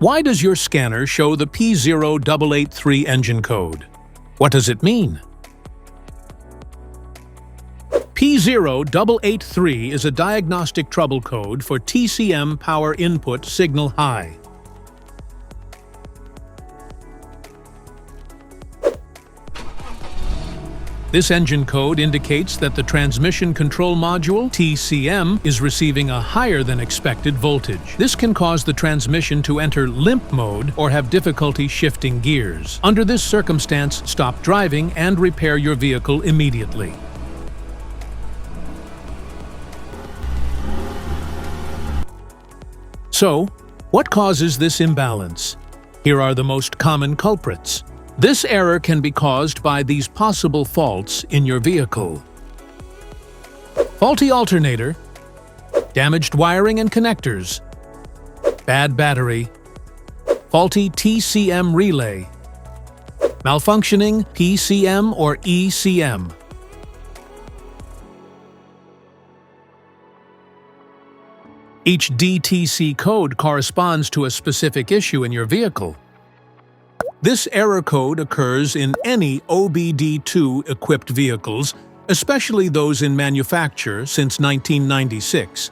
Why does your scanner show the P0883 engine code? What does it mean? P0883 is a diagnostic trouble code for TCM power input signal high. This engine code indicates that the transmission control module, TCM, is receiving a higher than expected voltage. This can cause the transmission to enter limp mode or have difficulty shifting gears. Under this circumstance, stop driving and repair your vehicle immediately. So, what causes this imbalance? Here are the most common culprits. This error can be caused by these possible faults in your vehicle: faulty alternator, damaged wiring and connectors, bad battery, faulty TCM relay, malfunctioning PCM or ECM. Each DTC code corresponds to a specific issue in your vehicle. This error code occurs in any OBD2 equipped vehicles, especially those in manufacture since 1996.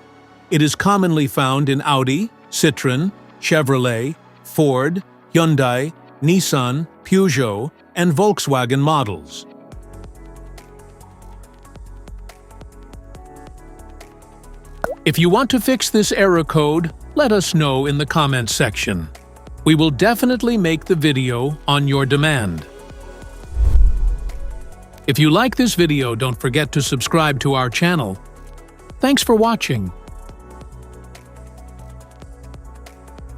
It is commonly found in Audi, Citroën, Chevrolet, Ford, Hyundai, Nissan, Peugeot, and Volkswagen models. If you want to fix this error code, let us know in the comments section. We will definitely make the video on your demand. If you like this video, don't forget to subscribe to our channel. Thanks for watching.